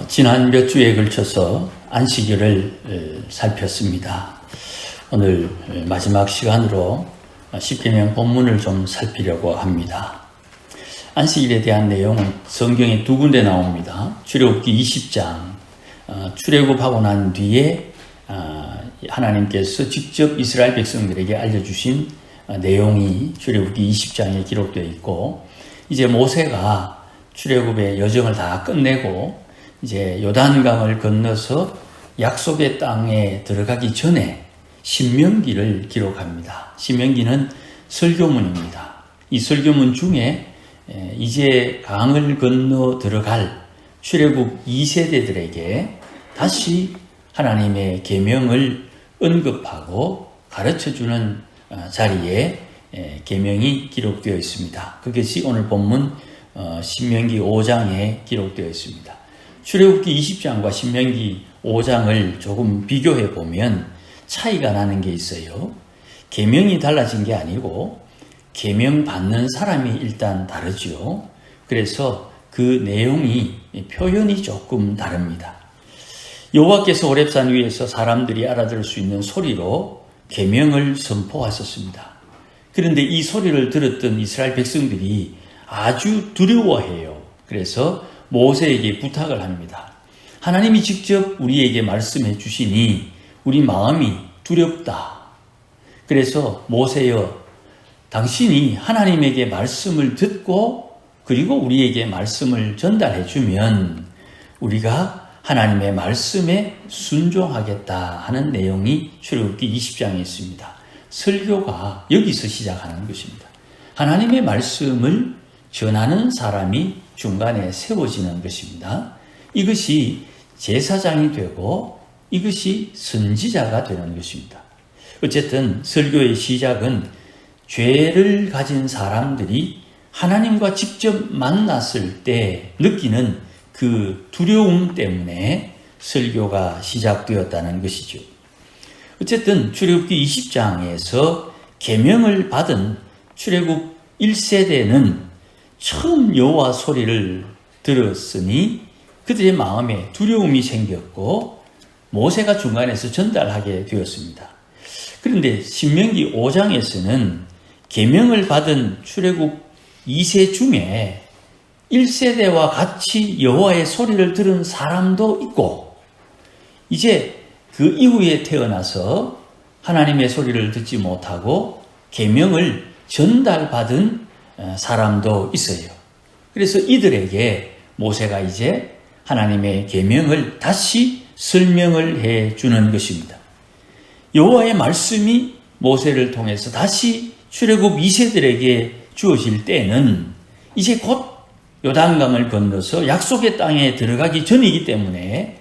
지난 몇 주에 걸쳐서 안식일을 살폈습니다. 오늘 마지막 시간으로 십계명 본문을 좀 살피려고 합니다. 안식일에 대한 내용은 성경에 두 군데 나옵니다. 출애굽기 20장, 출애굽하고 난 뒤에 하나님께서 직접 이스라엘 백성들에게 알려주신 내용이 출애굽기 20장에 기록되어 있고, 이제 모세가 출애굽의 여정을 다 끝내고 이제 요단강을 건너서 약속의 땅에 들어가기 전에 신명기를 기록합니다. 신명기는 설교문입니다. 이 설교문 중에 이제 강을 건너 들어갈 출애굽 2세대들에게 다시 하나님의 계명을 언급하고 가르쳐주는 자리에 계명이 기록되어 있습니다. 그것이 오늘 본문 신명기 5장에 기록되어 있습니다. 출애굽기 20장과 신명기 5장을 조금 비교해 보면 차이가 나는 게 있어요. 계명이 달라진 게 아니고 계명 받는 사람이 일단 다르죠. 그래서 그 내용이, 표현이 조금 다릅니다. 여호와께서 호렙산 위에서 사람들이 알아들을 수 있는 소리로 계명을 선포하셨습니다. 그런데 이 소리를 들었던 이스라엘 백성들이 아주 두려워해요. 그래서 모세에게 부탁을 합니다. 하나님이 직접 우리에게 말씀해 주시니 우리 마음이 두렵다. 그래서 모세여, 당신이 하나님에게 말씀을 듣고 그리고 우리에게 말씀을 전달해 주면 우리가 하나님의 말씀에 순종하겠다 하는 내용이 출애굽기 20장에 있습니다. 설교가 여기서 시작하는 것입니다. 하나님의 말씀을 전하는 사람이 중간에 세워지는 것입니다. 이것이 제사장이 되고 이것이 선지자가 되는 것입니다. 어쨌든 설교의 시작은 죄를 가진 사람들이 하나님과 직접 만났을 때 느끼는 그 두려움 때문에 설교가 시작되었다는 것이죠. 어쨌든 출애굽기 20장에서 계명을 받은 출애굽 1세대는 처음 여호와 소리를 들었으니 그들의 마음에 두려움이 생겼고 모세가 중간에서 전달하게 되었습니다. 그런데 신명기 5장에서는 계명을 받은 출애굽 2세 중에 1세대와 같이 여호와의 소리를 들은 사람도 있고, 이제 그 이후에 태어나서 하나님의 소리를 듣지 못하고 계명을 전달받은 사람도 있어요. 그래서 이들에게 모세가 이제 하나님의 계명을 다시 설명을 해 주는 것입니다. 여호와의 말씀이 모세를 통해서 다시 출애굽 2세들에게 주어질 때는 이제 곧 요단강을 건너서 약속의 땅에 들어가기 전이기 때문에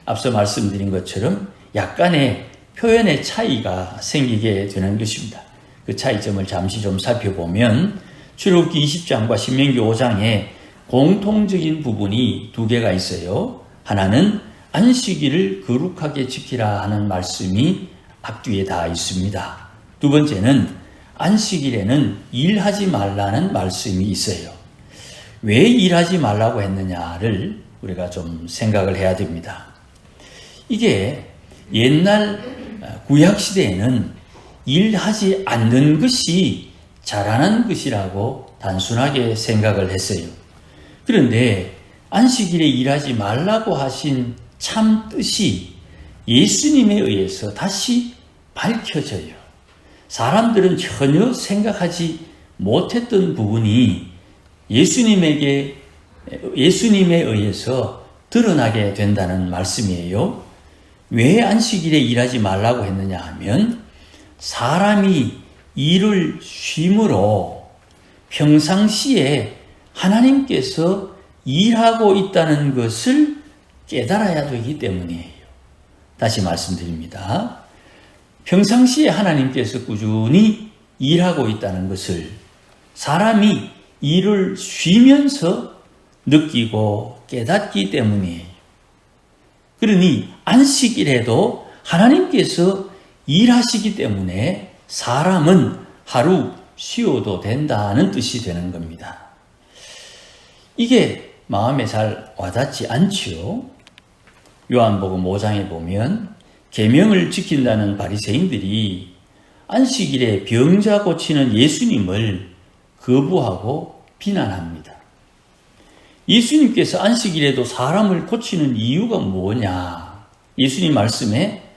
앞서 말씀드린 것처럼 약간의 표현의 차이가 생기게 되는 것입니다. 그 차이점을 잠시 좀 살펴보면 출애굽기 20장과 신명기 5장에 공통적인 부분이 두 개가 있어요. 하나는 안식일을 거룩하게 지키라 하는 말씀이 앞뒤에 다 있습니다. 두 번째는 안식일에는 일하지 말라는 말씀이 있어요. 왜 일하지 말라고 했느냐를 우리가 좀 생각을 해야 됩니다. 이게 옛날 구약시대에는 일하지 않는 것이 잘하는 것이라고 단순하게 생각을 했어요. 그런데 안식일에 일하지 말라고 하신 참 뜻이 예수님에 의해서 다시 밝혀져요. 사람들은 전혀 생각하지 못했던 부분이 예수님에 의해서 드러나게 된다는 말씀이에요. 왜 안식일에 일하지 말라고 했느냐 하면 사람이 일을 쉼으로 평상시에 하나님께서 일하고 있다는 것을 깨달아야 되기 때문이에요. 다시 말씀드립니다. 평상시에 하나님께서 꾸준히 일하고 있다는 것을 사람이 일을 쉬면서 느끼고 깨닫기 때문이에요. 그러니 안식일에도 하나님께서 일하시기 때문에 사람은 하루 쉬어도 된다는 뜻이 되는 겁니다. 이게 마음에 잘 와닿지 않지요. 요한복음 5장에 보면 계명을 지킨다는 바리새인들이 안식일에 병자 고치는 예수님을 거부하고 비난합니다. 예수님께서 안식일에도 사람을 고치는 이유가 뭐냐? 예수님 말씀에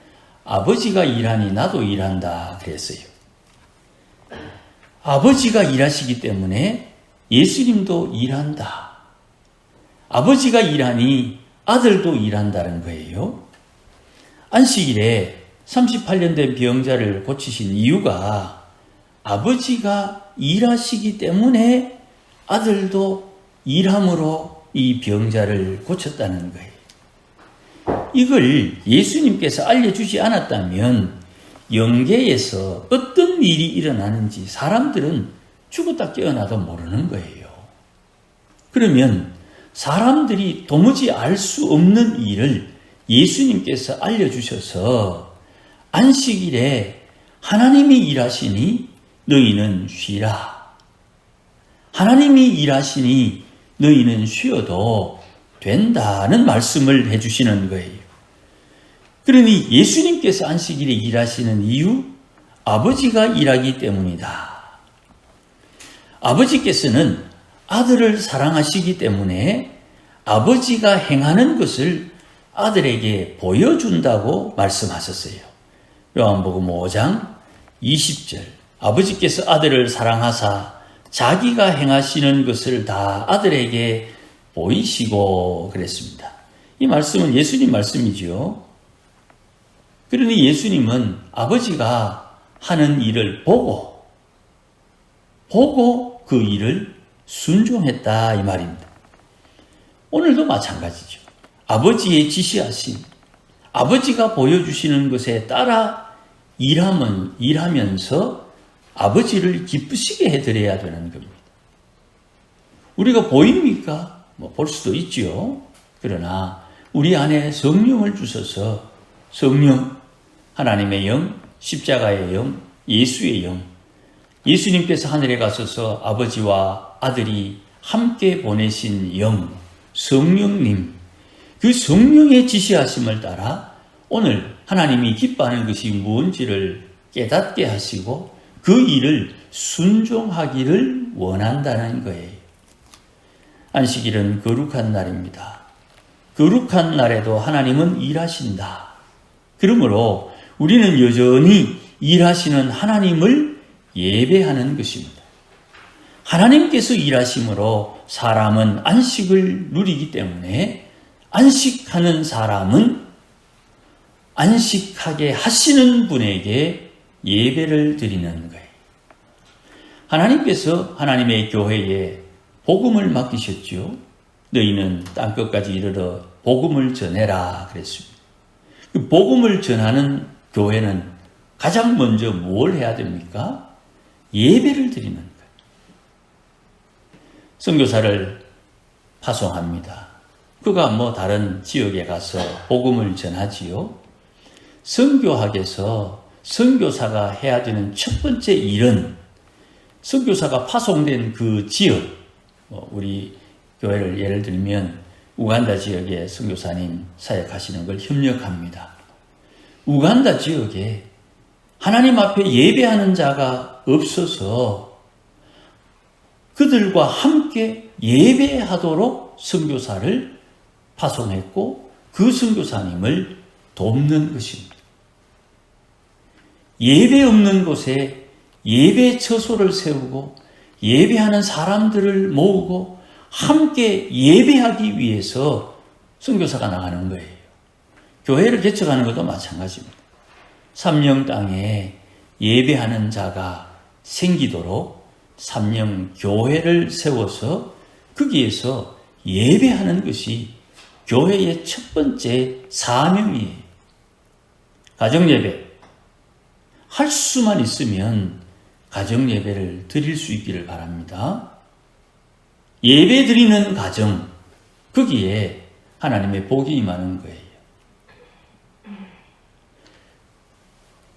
아버지가 일하니 나도 일한다 그랬어요. 아버지가 일하시기 때문에 예수님도 일한다. 아버지가 일하니 아들도 일한다는 거예요. 안식일에 38년 된 병자를 고치신 이유가 아버지가 일하시기 때문에 아들도 일함으로 이 병자를 고쳤다는 거예요. 이걸 예수님께서 알려주지 않았다면 영계에서 어떤 일이 일어나는지 사람들은 죽었다 깨어나도 모르는 거예요. 그러면 사람들이 도무지 알 수 없는 일을 예수님께서 알려주셔서 안식일에 하나님이 일하시니 너희는 쉬라. 하나님이 일하시니 너희는 쉬어도 된다는 말씀을 해주시는 거예요. 그러니 예수님께서 안식일에 일하시는 이유, 아버지가 일하기 때문이다. 아버지께서는 아들을 사랑하시기 때문에 아버지가 행하는 것을 아들에게 보여준다고 말씀하셨어요. 요한복음 5장 20절 아버지께서 아들을 사랑하사 자기가 행하시는 것을 다 아들에게 보이시고 그랬습니다. 이 말씀은 예수님 말씀이지요. 그러니 예수님은 아버지가 하는 일을 보고 그 일을 순종했다 이 말입니다. 오늘도 마찬가지죠. 아버지의 지시하신 아버지가 보여주시는 것에 따라 일하면서 아버지를 기쁘시게 해드려야 되는 겁니다. 우리가 보입니까? 볼 수도 있죠. 그러나 우리 안에 성령을 주셔서 성령, 하나님의 영, 십자가의 영, 예수의 영, 예수님께서 하늘에 가셔서 아버지와 아들이 함께 보내신 영, 성령님, 그 성령의 지시하심을 따라 오늘 하나님이 기뻐하는 것이 무엇인지를 깨닫게 하시고 그 일을 순종하기를 원한다는 거예요. 안식일은 거룩한 날입니다. 거룩한 날에도 하나님은 일하신다. 그러므로 우리는 여전히 일하시는 하나님을 예배하는 것입니다. 하나님께서 일하심으로 사람은 안식을 누리기 때문에 안식하는 사람은 안식하게 하시는 분에게 예배를 드리는 거예요. 하나님께서 하나님의 교회에 복음을 맡기셨죠. 너희는 땅끝까지 이르러 복음을 전해라 그랬습니다. 그 복음을 전하는 교회는 가장 먼저 뭘 해야 됩니까? 예배를 드리는 거예요. 선교사를 파송합니다. 그가 다른 지역에 가서 복음을 전하지요. 선교학에서 선교사가 해야 되는 첫 번째 일은 선교사가 파송된 그 지역, 우리 교회를 예를 들면 우간다 지역에 선교사님 사역하시는 걸 협력합니다. 우간다 지역에 하나님 앞에 예배하는 자가 없어서 그들과 함께 예배하도록 선교사를 파송했고 그 선교사님을 돕는 것입니다. 예배 없는 곳에 예배 처소를 세우고 예배하는 사람들을 모으고 함께 예배하기 위해서 선교사가 나가는 거예요. 교회를 개척하는 것도 마찬가지입니다. 삼령 땅에 예배하는 자가 생기도록 삼령 교회를 세워서 거기에서 예배하는 것이 교회의 첫 번째 사명이에요. 가정예배. 할 수만 있으면 가정예배를 드릴 수 있기를 바랍니다. 예배 드리는 가정, 거기에 하나님의 복이 임하는 거예요.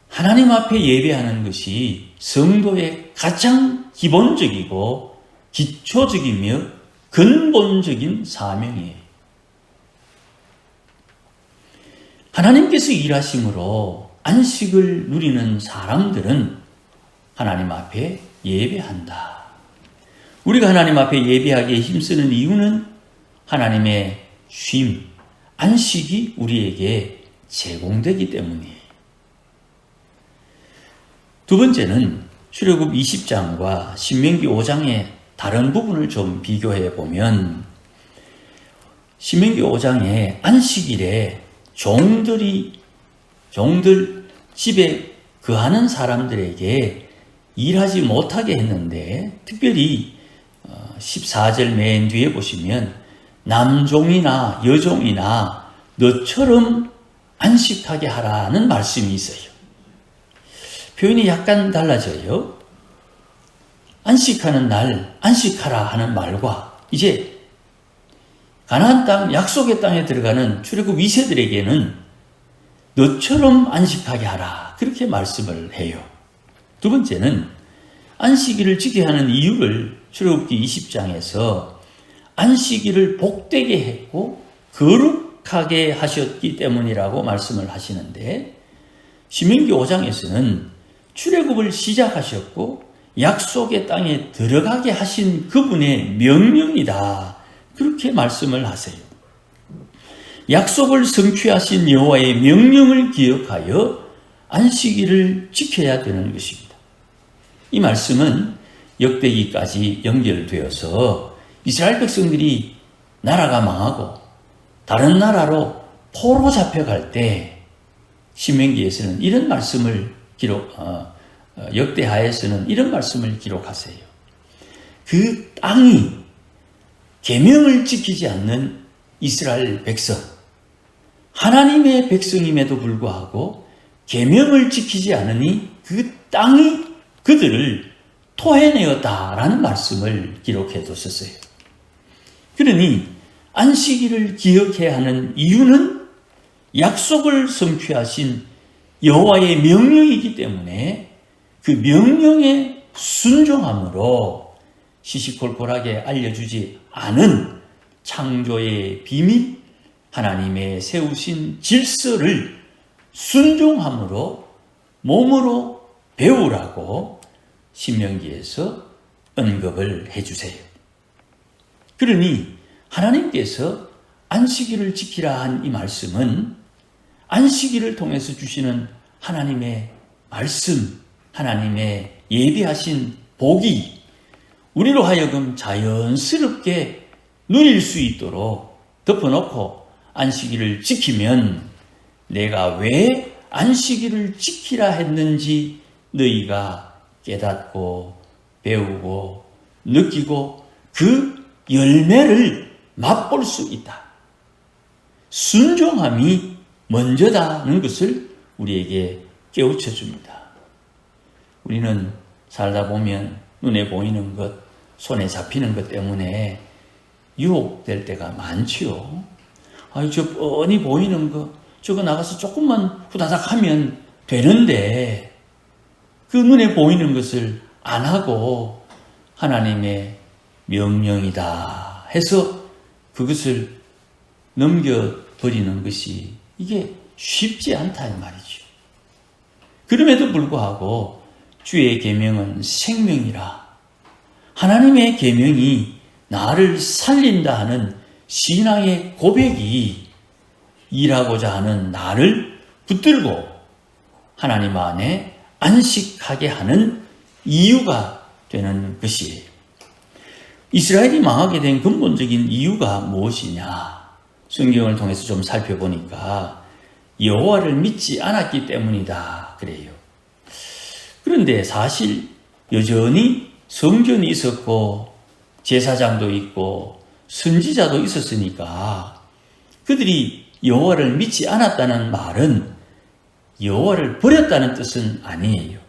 하나님 앞에 예배하는 것이 성도의 가장 기본적이고 기초적이며 근본적인 사명이에요. 하나님께서 일하심으로 안식을 누리는 사람들은 하나님 앞에 예배한다. 우리가 하나님 앞에 예배하기에 힘쓰는 이유는 하나님의 쉼, 안식이 우리에게 제공되기 때문이에요. 두 번째는 출애굽 20장과 신명기 5장의 다른 부분을 좀 비교해 보면 신명기 5장에 안식일에 종들 집에 거하는 사람들에게 일하지 못하게 했는데, 특별히 14절 맨 뒤에 보시면 남종이나 여종이나 너처럼 안식하게 하라는 말씀이 있어요. 표현이 약간 달라져요. 안식하는 날 안식하라 하는 말과 이제 가나안 땅 약속의 땅에 들어가는 출애굽 2세들에게는 너처럼 안식하게 하라, 그렇게 말씀을 해요. 두 번째는 안식일을 지켜야 하는 이유를 출애굽기 20장에서 안식일을 복되게 했고 거룩하게 하셨기 때문이라고 말씀을 하시는데, 신명기 5장에서는 출애굽을 시작하셨고 약속의 땅에 들어가게 하신 그분의 명령이다, 그렇게 말씀을 하세요. 약속을 성취하신 여호와의 명령을 기억하여 안식일을 지켜야 되는 것입니다. 이 말씀은 역대기까지 연결되어서 이스라엘 백성들이 나라가 망하고 다른 나라로 포로 잡혀갈 때 신명기에서는 이런 말씀을 역대하에서는 이런 말씀을 기록하세요. 그 땅이 계명을 지키지 않는 이스라엘 백성, 하나님의 백성임에도 불구하고 계명을 지키지 않으니 그 땅이 그들을 토해내었다라는 말씀을 기록해 뒀었어요. 그러니 안식일을 기억해야 하는 이유는 약속을 성취하신 여호와의 명령이기 때문에 그 명령에 순종함으로 시시콜콜하게 알려주지 않은 창조의 비밀, 하나님의 세우신 질서를 순종함으로 몸으로 배우라고 신명기에서 언급을 해주세요. 그러니 하나님께서 안식일을 지키라 한 이 말씀은 안식일을 통해서 주시는 하나님의 말씀, 하나님의 예비하신 복이 우리로 하여금 자연스럽게 누릴 수 있도록 덮어놓고 안식일을 지키면 내가 왜 안식일을 지키라 했는지 너희가 깨닫고 배우고 느끼고 그 열매를 맛볼 수 있다. 순종함이 먼저다는 것을 우리에게 깨우쳐 줍니다. 우리는 살다 보면 눈에 보이는 것, 손에 잡히는 것 때문에 유혹될 때가 많지요. 저 뻔히 보이는 거, 저거 나가서 조금만 후다닥 하면 되는데 그 눈에 보이는 것을 안 하고 하나님의 명령이다 해서 그것을 넘겨버리는 것이 이게 쉽지 않다 이 말이죠. 그럼에도 불구하고 주의 계명은 생명이라, 하나님의 계명이 나를 살린다 하는 신앙의 고백이 일하고자 하는 나를 붙들고 하나님 안에 안식하게 하는 이유가 되는 것이에요. 이스라엘이 망하게 된 근본적인 이유가 무엇이냐? 성경을 통해서 좀 살펴보니까 여호와를 믿지 않았기 때문이다 그래요. 그런데 사실 여전히 성전이 있었고 제사장도 있고 선지자도 있었으니까 그들이 여호와를 믿지 않았다는 말은 여호와를 버렸다는 뜻은 아니에요.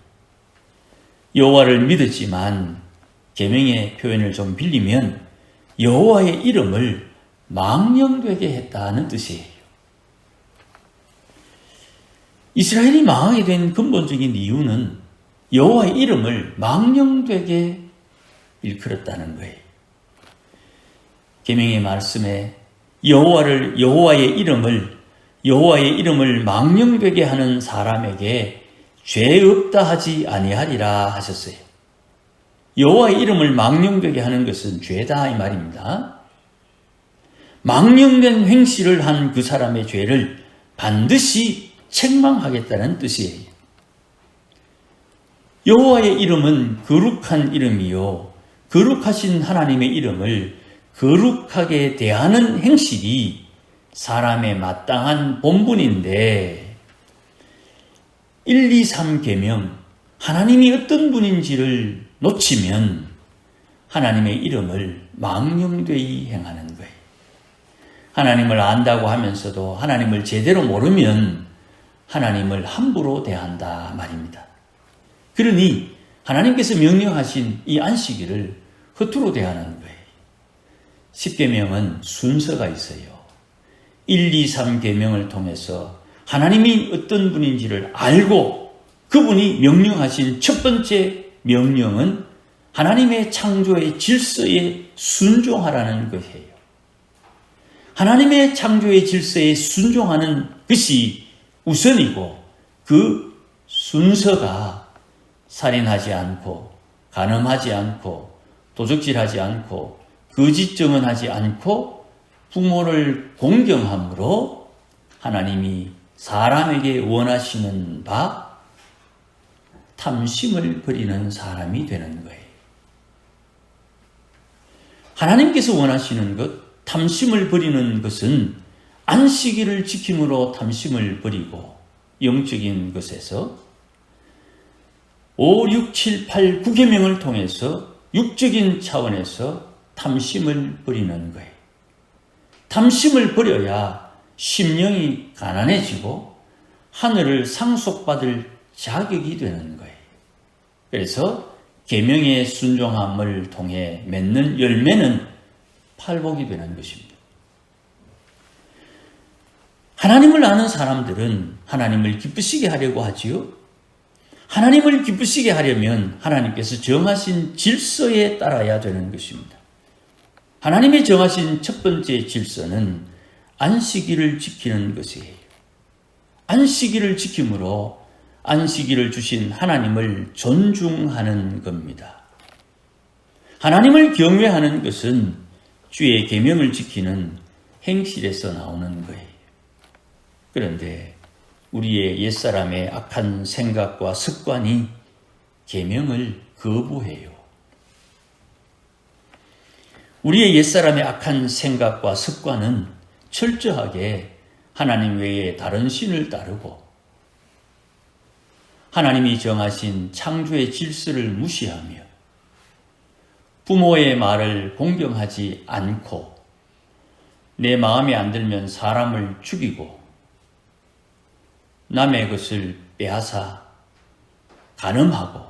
여호와를 믿었지만 계명의 표현을 좀 빌리면 여호와의 이름을 망령되게 했다는 뜻이에요. 이스라엘이 망하게 된 근본적인 이유는 여호와의 이름을 망령되게 일컬었다는 거예요. 계명의 말씀에 여호와의 이름을 여호와의 이름을 망령되게 하는 사람에게 죄 없다 하지 아니하리라 하셨어요. 여호와의 이름을 망령되게 하는 것은 죄다 이 말입니다. 망령된 행실을 한 그 사람의 죄를 반드시 책망하겠다는 뜻이에요. 여호와의 이름은 거룩한 이름이요, 거룩하신 하나님의 이름을 거룩하게 대하는 행실이 사람의 마땅한 본분인데 1, 2, 3 계명, 하나님이 어떤 분인지를 놓치면 하나님의 이름을 망령되이 행하는 거예요. 하나님을 안다고 하면서도 하나님을 제대로 모르면 하나님을 함부로 대한다 말입니다. 그러니 하나님께서 명령하신 이 안식일을 허투루 대하는 거예요. 10계명은 순서가 있어요. 1, 2, 3 계명을 통해서 하나님이 어떤 분인지를 알고 그분이 명령하신 첫 번째 명령은 하나님의 창조의 질서에 순종하라는 것이에요. 하나님의 창조의 질서에 순종하는 것이 우선이고 그 순서가 살인하지 않고 간음하지 않고 도적질하지 않고 거짓 증언하지 않고 부모를 공경함으로 하나님이 사람에게 원하시는 바 탐심을 버리는 사람이 되는 거예요. 하나님께서 원하시는 것, 탐심을 버리는 것은 안식일을 지킴으로 탐심을 버리고 영적인 것에서 5, 6, 7, 8, 9계명을 통해서 육적인 차원에서 탐심을 버리는 거예요. 탐심을 버려야 심령이 가난해지고 하늘을 상속받을 자격이 되는 거예요. 그래서 계명의 순종함을 통해 맺는 열매는 팔복이 되는 것입니다. 하나님을 아는 사람들은 하나님을 기쁘시게 하려고 하지요. 하나님을 기쁘시게 하려면 하나님께서 정하신 질서에 따라야 되는 것입니다. 하나님이 정하신 첫 번째 질서는 안식일을 지키는 것이에요. 안식일을 지킴으로 안식일을 주신 하나님을 존중하는 겁니다. 하나님을 경외하는 것은 주의 계명을 지키는 행실에서 나오는 거예요. 그런데 우리의 옛사람의 악한 생각과 습관이 계명을 거부해요. 우리의 옛사람의 악한 생각과 습관은 철저하게 하나님 외에 다른 신을 따르고 하나님이 정하신 창조의 질서를 무시하며 부모의 말을 공경하지 않고 내 마음에 안 들면 사람을 죽이고 남의 것을 빼앗아 간음하고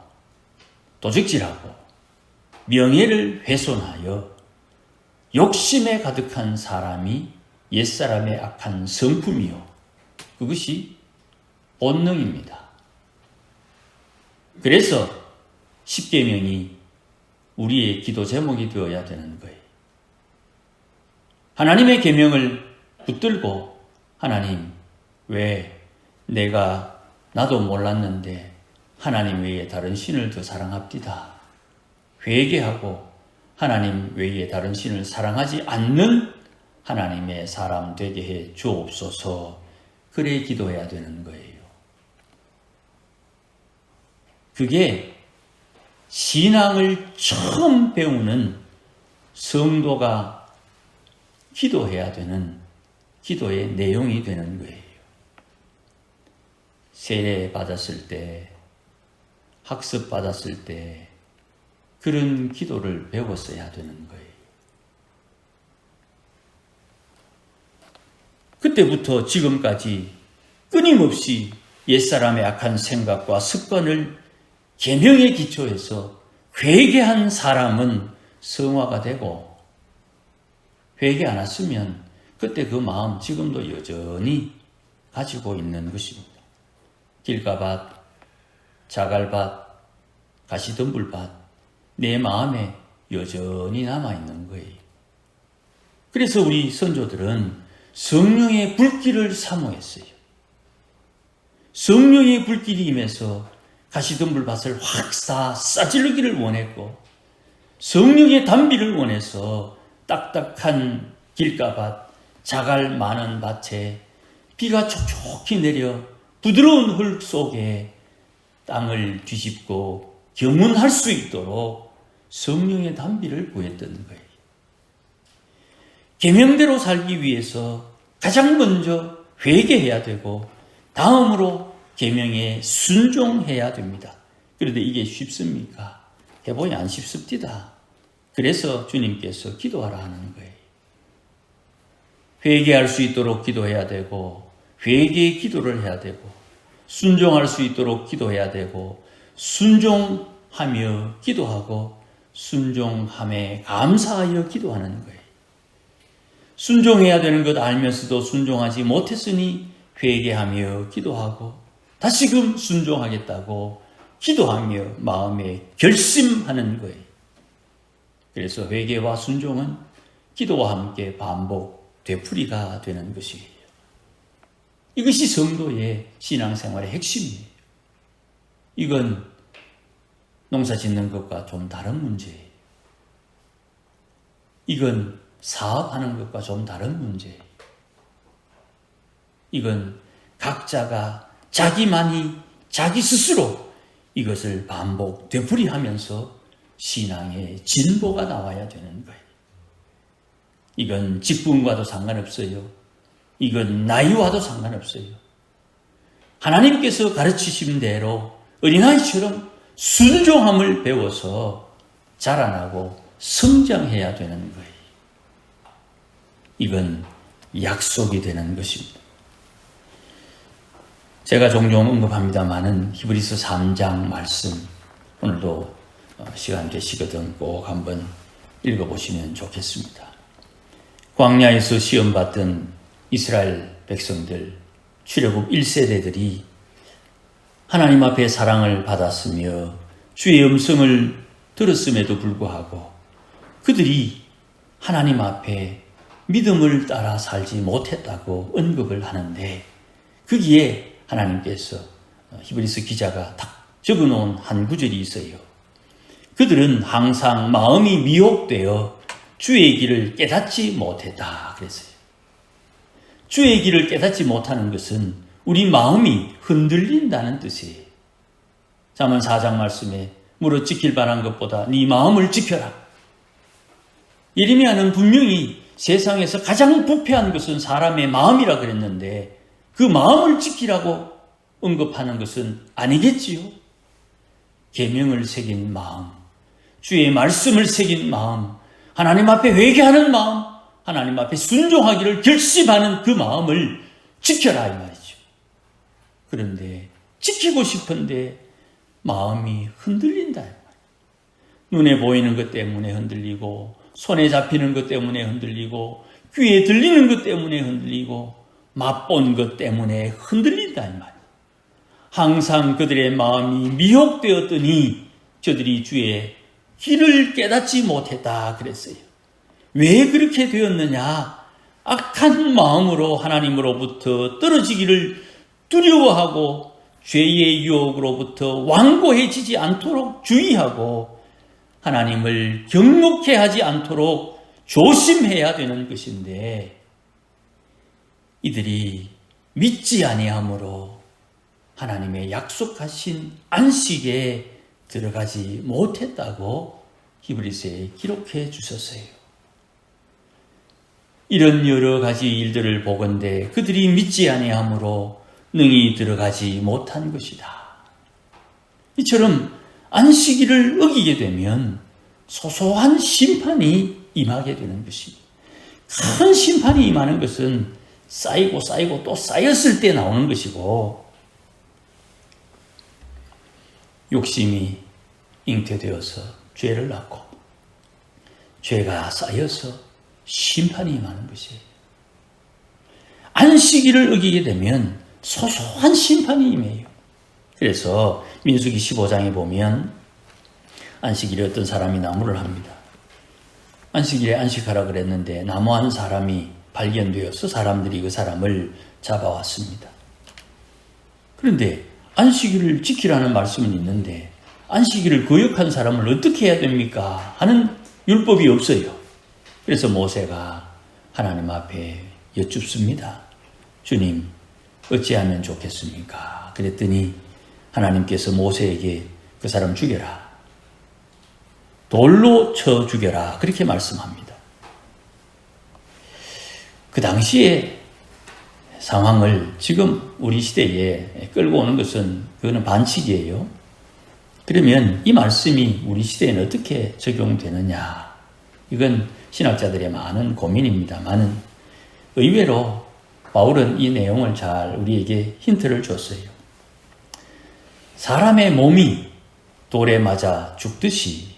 도적질하고 명예를 훼손하여 욕심에 가득한 사람이 옛사람의 악한 성품이요, 그것이 본능입니다. 그래서 10계명이 우리의 기도 제목이 되어야 되는 거예요. 하나님의 계명을 붙들고 하나님, 왜 나도 몰랐는데 하나님 외에 다른 신을 더 사랑합디다. 회개하고 하나님 외에 다른 신을 사랑하지 않는 하나님의 사람 되게 해 주옵소서. 그래 기도해야 되는 거예요. 그게 신앙을 처음 배우는 성도가 기도해야 되는 기도의 내용이 되는 거예요. 세례 받았을 때, 학습 받았을 때 그런 기도를 배웠어야 되는 거예요. 그때부터 지금까지 끊임없이 옛사람의 악한 생각과 습관을 계명에 기초해서 회개한 사람은 성화가 되고, 회개 안 했으면 그때 그 마음 지금도 여전히 가지고 있는 것입니다. 길가밭, 자갈밭, 가시덤불밭, 내 마음에 여전히 남아있는 거예요. 그래서 우리 선조들은 성령의 불길을 사모했어요. 성령의 불길이 임해서 가시덤불밭을 확 싸질르기를 원했고, 성령의 단비를 원해서 딱딱한 길가밭, 자갈 많은 밭에 비가 촉촉히 내려 부드러운 흙 속에 땅을 뒤집고 경운할 수 있도록 성령의 단비를 구했던 거예요. 계명대로 살기 위해서 가장 먼저 회개해야 되고 다음으로 계명에 순종해야 됩니다. 그런데 이게 쉽습니까? 해보니 안 쉽습니다. 그래서 주님께서 기도하라 하는 거예요. 회개할 수 있도록 기도해야 되고, 회개의 기도를 해야 되고, 순종할 수 있도록 기도해야 되고, 순종하며 기도하고, 순종함에 감사하여 기도하는 거예요. 순종해야 되는 것 알면서도 순종하지 못했으니 회개하며 기도하고, 다시금 순종하겠다고 기도하며 마음에 결심하는 거예요. 그래서 회개와 순종은 기도와 함께 반복 되풀이가 되는 것이에요. 이것이 성도의 신앙생활의 핵심이에요. 이건 농사 짓는 것과 좀 다른 문제예요. 이건 사업하는 것과 좀 다른 문제예요. 이건 각자가 자기만이 자기 스스로 이것을 반복 되풀이하면서 신앙의 진보가 나와야 되는 거예요. 이건 직분과도 상관없어요. 이건 나이와도 상관없어요. 하나님께서 가르치신 대로 어린아이처럼 순종함을 배워서 자라나고 성장해야 되는 거예요. 이건 약속이 되는 것입니다. 제가 종종 언급합니다마는 히브리서 3장 말씀, 오늘도 시간 되시거든 꼭 한번 읽어보시면 좋겠습니다. 광야에서 시험받던 이스라엘 백성들, 출애굽 1세대들이 하나님 앞에 사랑을 받았으며 주의 음성을 들었음에도 불구하고 그들이 하나님 앞에 믿음을 따라 살지 못했다고 언급을 하는데, 거기에 하나님께서 히브리서 기자가 딱 적어놓은 한 구절이 있어요. 그들은 항상 마음이 미혹되어 주의 길을 깨닫지 못했다 그랬어요. 주의 길을 깨닫지 못하는 것은 우리 마음이 흔들린다는 뜻이에요. 잠언 4장 말씀에 무릇 지킬 바란 것보다 네 마음을 지켜라. 예레미야는 분명히 세상에서 가장 부패한 것은 사람의 마음이라 그랬는데 그 마음을 지키라고 언급하는 것은 아니겠지요. 계명을 새긴 마음, 주의 말씀을 새긴 마음, 하나님 앞에 회개하는 마음, 하나님 앞에 순종하기를 결심하는 그 마음을 지켜라 이 말이죠. 그런데 지키고 싶은데 마음이 흔들린다. 눈에 보이는 것 때문에 흔들리고, 손에 잡히는 것 때문에 흔들리고, 귀에 들리는 것 때문에 흔들리고, 맛본 것 때문에 흔들린다 이 말이에요. 항상 그들의 마음이 미혹되었더니 저들이 주의 길을 깨닫지 못했다 그랬어요. 왜 그렇게 되었느냐? 악한 마음으로 하나님으로부터 떨어지기를 두려워하고 죄의 유혹으로부터 완고해지지 않도록 주의하고 하나님을 경록해 하지 않도록 조심해야 되는 것인데, 이들이 믿지 아니함으로 하나님의 약속하신 안식에 들어가지 못했다고 히브리서에 기록해 주셨어요. 이런 여러 가지 일들을 보건대 그들이 믿지 아니함으로 능히 들어가지 못한 것이다. 이처럼 안식일을 어기게 되면 소소한 심판이 임하게 되는 것입니다. 큰 심판이 임하는 것은 쌓이고 쌓이고 또 쌓였을 때 나오는 것이고, 욕심이 잉태되어서 죄를 낳고 죄가 쌓여서 심판이 임하는 것이에요. 안식일을 어기게 되면 소소한 심판이 임해요. 그래서 민수기 15장에 보면 안식일에 어떤 사람이 나무를 합니다. 안식일에 안식하라 그랬는데 나무 한 사람이 발견되어서 사람들이 그 사람을 잡아왔습니다. 그런데 안식일을 지키라는 말씀은 있는데 안식일을 거역한 사람을 어떻게 해야 됩니까? 하는 율법이 없어요. 그래서 모세가 하나님 앞에 여쭙습니다. 주님, 어찌하면 좋겠습니까? 그랬더니 하나님께서 모세에게 그 사람 죽여라. 돌로 쳐 죽여라. 그렇게 말씀합니다. 그 당시에 상황을 지금 우리 시대에 끌고 오는 것은 그거는 반칙이에요. 그러면 이 말씀이 우리 시대에는 어떻게 적용되느냐? 이건 신학자들의 많은 고민입니다만은 의외로 바울은 이 내용을 잘 우리에게 힌트를 줬어요. 사람의 몸이 돌에 맞아 죽듯이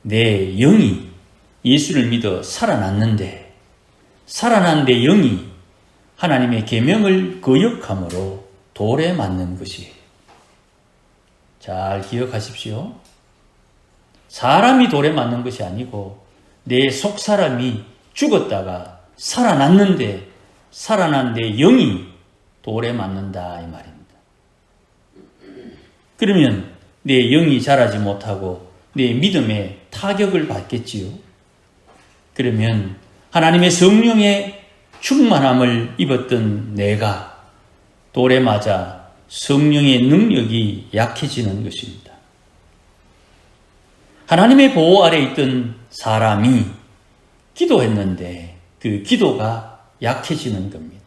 내 영이 예수를 믿어 살아났는데 살아난 내 영이 하나님의 계명을 거역함으로 돌에 맞는 것이에요. 잘 기억하십시오. 사람이 돌에 맞는 것이 아니고 내 속사람이 죽었다가 살아났는데 살아난 내 영이 돌에 맞는다 이 말입니다. 그러면 내 영이 자라지 못하고 내 믿음에 타격을 받겠지요. 그러면 하나님의 성령의 충만함을 입었던 내가 돌에 맞아 성령의 능력이 약해지는 것입니다. 하나님의 보호 아래 있던 사람이 기도했는데 그 기도가 약해지는 겁니다.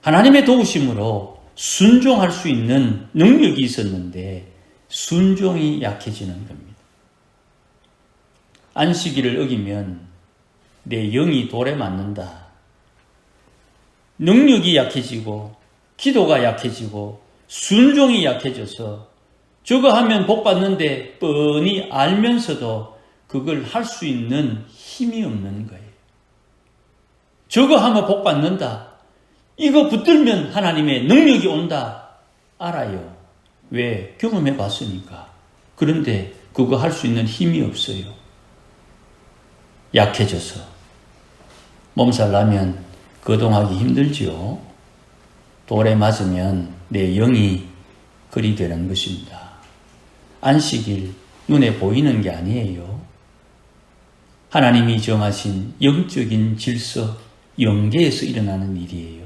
하나님의 도우심으로 순종할 수 있는 능력이 있었는데 순종이 약해지는 겁니다. 안식일을 어기면 내 영이 돌에 맞는다. 능력이 약해지고 기도가 약해지고 순종이 약해져서 저거 하면 복 받는데 뻔히 알면서도 그걸 할 수 있는 힘이 없는 거예요. 저거 하면 복 받는다. 이거 붙들면 하나님의 능력이 온다. 알아요. 왜? 경험해 봤으니까. 그런데 그거 할 수 있는 힘이 없어요. 약해져서. 몸살 나면 거동하기 힘들지요. 돌에 맞으면 내 영이 그리 되는 것입니다. 안식일 눈에 보이는 게 아니에요. 하나님이 정하신 영적인 질서, 영계에서 일어나는 일이에요.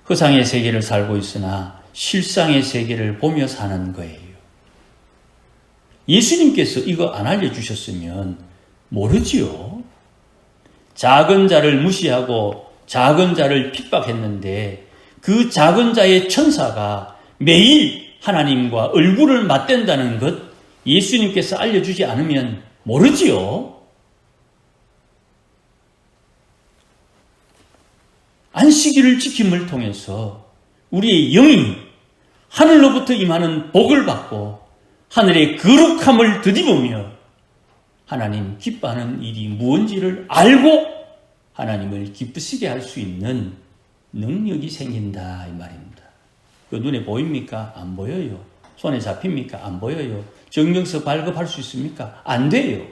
허상의 세계를 살고 있으나 실상의 세계를 보며 사는 거예요. 예수님께서 이거 안 알려주셨으면 모르지요. 작은 자를 무시하고 작은 자를 핍박했는데 그 작은 자의 천사가 매일 하나님과 얼굴을 맞댄다는 것 예수님께서 알려주지 않으면 모르지요. 안식일을 지킴을 통해서 우리의 영이 하늘로부터 임하는 복을 받고 하늘의 거룩함을 드디보며 하나님 기뻐하는 일이 무엇인지를 알고 하나님을 기쁘시게 할 수 있는 능력이 생긴다 이 말입니다. 그 눈에 보입니까? 안 보여요. 손에 잡힙니까? 안 보여요. 정경서 발급할 수 있습니까? 안 돼요.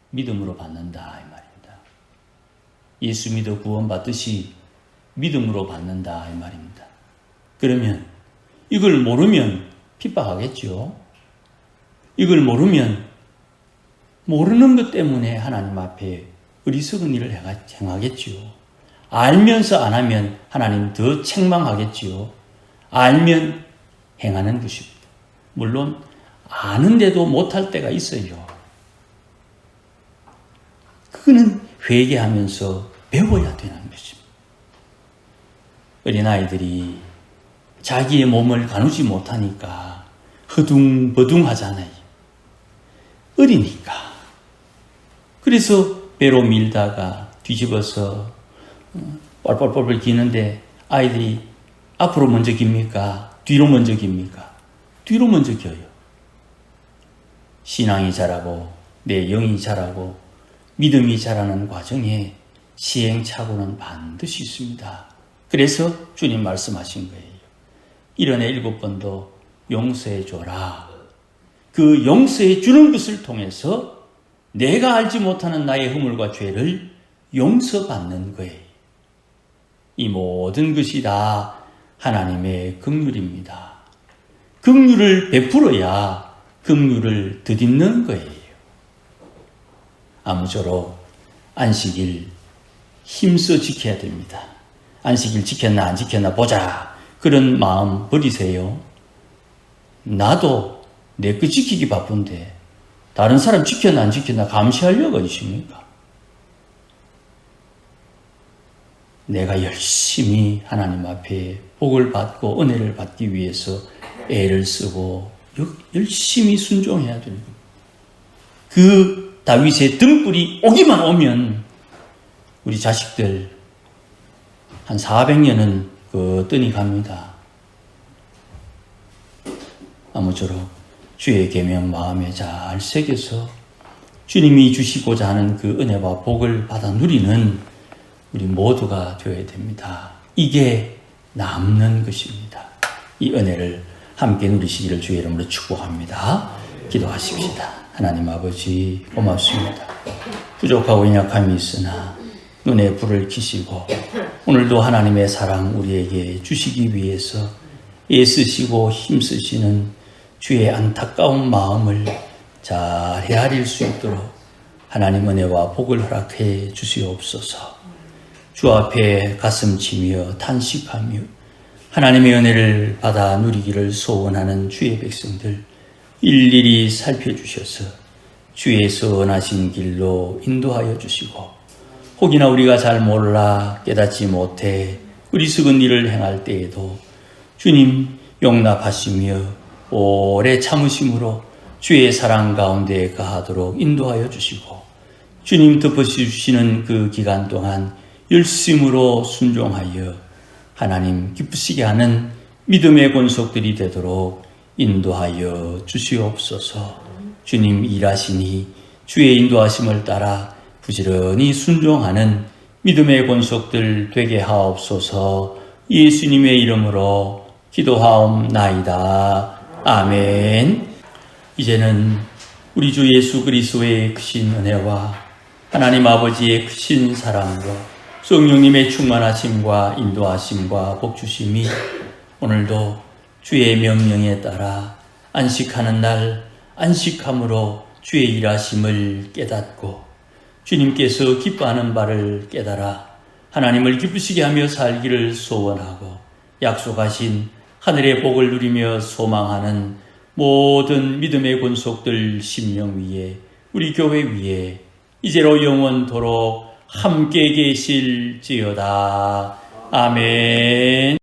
믿음으로 받는다 이 말입니다. 예수 믿어 구원받듯이 믿음으로 받는다 이 말입니다. 그러면 이걸 모르면 핍박하겠죠. 이걸 모르면 모르는 것 때문에 하나님 앞에 어리석은 일을 행하겠지요. 알면서 안 하면 하나님 더 책망하겠지요. 알면 행하는 것입니다. 물론 아는데도 못할 때가 있어요. 그거는 회개하면서 배워야 되는 것입니다. 어린아이들이 자기의 몸을 가누지 못하니까 허둥버둥하잖아요. 어리니까. 그래서 배로 밀다가 뒤집어서 뻘뻘뻘뻘 기는데 아이들이 앞으로 먼저 깁니까? 뒤로 먼저 깁니까? 뒤로 먼저 겨요. 신앙이 자라고 내 영이 자라고 믿음이 자라는 과정에 시행착오는 반드시 있습니다. 그래서 주님 말씀하신 거예요. 일어나 7번도 용서해 줘라. 그 용서해 주는 것을 통해서 내가 알지 못하는 나의 허물과 죄를 용서받는 거예요. 이 모든 것이 다 하나님의 긍휼입니다. 긍휼을 베풀어야 긍휼을 덧입는 거예요. 아무쪼록 안식일 힘써 지켜야 됩니다. 안식일 지켰나 안 지켰나 보자. 그런 마음 버리세요. 나도 내 거 지키기 바쁜데 다른 사람 지켰나 안 지켰나 감시할 여가 있습니까? 내가 열심히 하나님 앞에 복을 받고 은혜를 받기 위해서 애를 쓰고 열심히 순종해야 됩니다. 그 다윗의 등불이 오기만 오면 우리 자식들 한 400년은 거뜬히 갑니다. 아무쪼록 주의 계명 마음에 잘 새겨서 주님이 주시고자 하는 그 은혜와 복을 받아 누리는 우리 모두가 되어야 됩니다. 이게 남는 것입니다. 이 은혜를 함께 누리시기를 주의 이름으로 축복합니다. 기도하십시다. 하나님 아버지 고맙습니다. 부족하고 연약함이 있으나 눈에 불을 켜시고 오늘도 하나님의 사랑 우리에게 주시기 위해서 애쓰시고 힘쓰시는 주의 안타까운 마음을 잘 헤아릴 수 있도록 하나님 은혜와 복을 허락해 주시옵소서. 주 앞에 가슴 치며 탄식하며 하나님의 은혜를 받아 누리기를 소원하는 주의 백성들 일일이 살펴주셔서 주의 선하신 길로 인도하여 주시고 혹이나 우리가 잘 몰라 깨닫지 못해 어리석은 일을 행할 때에도 주님 용납하시며 오래 참으심으로 주의 사랑 가운데 가하도록 인도하여 주시고 주님 덮어주시는 그 기간 동안 열심으로 순종하여 하나님 기쁘시게 하는 믿음의 권속들이 되도록 인도하여 주시옵소서. 주님 일하시니 주의 인도하심을 따라 부지런히 순종하는 믿음의 권속들 되게 하옵소서. 예수님의 이름으로 기도하옵나이다. 아멘. 이제는 우리 주 예수 그리스도의 크신 은혜와 하나님 아버지의 크신 사랑과 성령님의 충만하심과 인도하심과 복주심이 오늘도 주의 명령에 따라 안식하는 날 안식함으로 주의 일하심을 깨닫고 주님께서 기뻐하는 바를 깨달아 하나님을 기쁘시게 하며 살기를 소원하고 약속하신 하늘의 복을 누리며 소망하는 모든 믿음의 권속들 심령 위에 우리 교회 위에 이제로 영원토록 함께 계실지어다. 아멘.